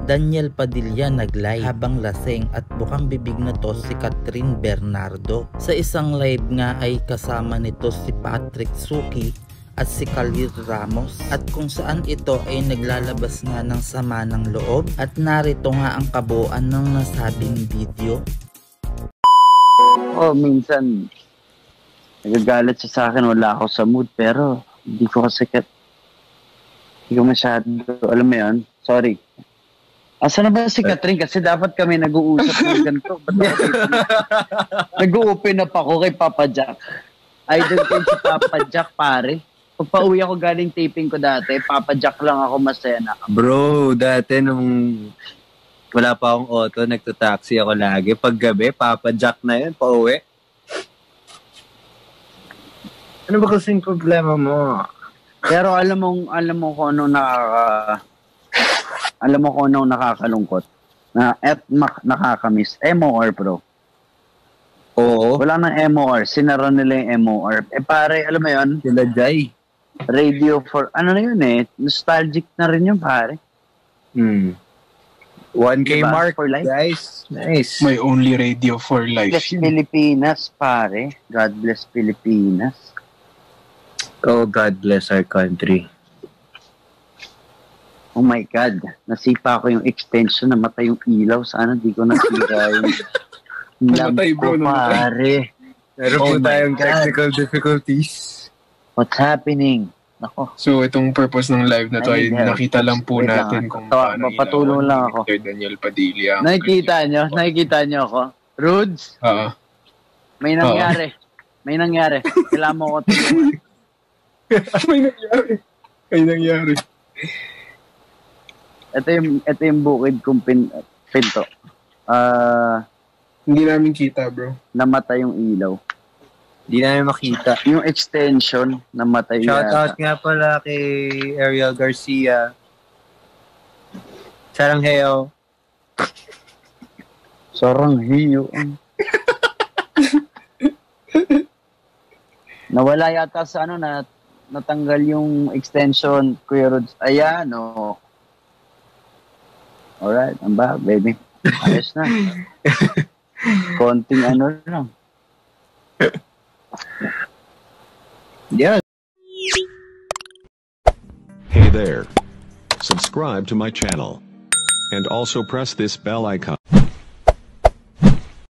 Daniel Padilla nag-live habang lasing at bukang bibig na to si Catherine Bernardo. Sa isang live nga ay kasama nito si Patrick Suki at si Khalil Ramos, at kung saan ito ay naglalabas nga ng sama ng loob, at narito nga ang kabuuan ng nasabing video. Minsan nagagalit siya sa akin, wala ako sa mood, pero hindi ko masyado, alam mo yan, sorry. Asa na ba si Catherine? Kasi dapat kami nag-uusap ng ganito. Nag-open up ako kay Papa Jack. Idol ko si Papa Jack, pare. Pag pauwi ako galing taping ko dati, Papa Jack lang ako masena. Bro, dati nung wala pa akong auto, nagtataxi ako lagi. Pag gabi, Papa Jack na yun, pauwi. Ano ba kasing problema mo? Pero alam mo kung ano nakakalungkot at nakakamiss. MOR, bro. Oo. Wala nang MOR. Sinara nila yung MOR. Pare, alam mo yun? Sila Jai. Radio for, ano na yun nostalgic na rin yun, pare. 1K diba? mark, for life. Guys. Nice. My only radio for life. Bless Pilipinas, pare. God bless Pilipinas. Oh, God bless our country. Oh my God. Nasipa ko yung extension, namatay yung ilaw. Sana di ko nasira yung namatay, bro, pare. Meron po tayong technical difficulties. What's happening? Nako. So, itong purpose ng live na to ay nakita lang po natin kung paano mapatulong lang ako. Daniel Padilla. Nakikita nyo ako? Rudes? May nangyari. May nangyari. Kailangan mo ko tulungan. May nangyari. Ito yung bukid kong pinto. Hindi namin kita, bro. Namatay yung ilaw. Hindi namin makita. Yung extension, namatay. Shoutout nga pala kay Ariel Garcia. Saranghayo. Saranghayo. Nawala yata sa natanggal yung extension, Kuya Rods. Ayan, Alright, ang ba, baby? Ayos na. Konting lang. Yeah. Hey there. Subscribe to my channel. And also press this bell icon.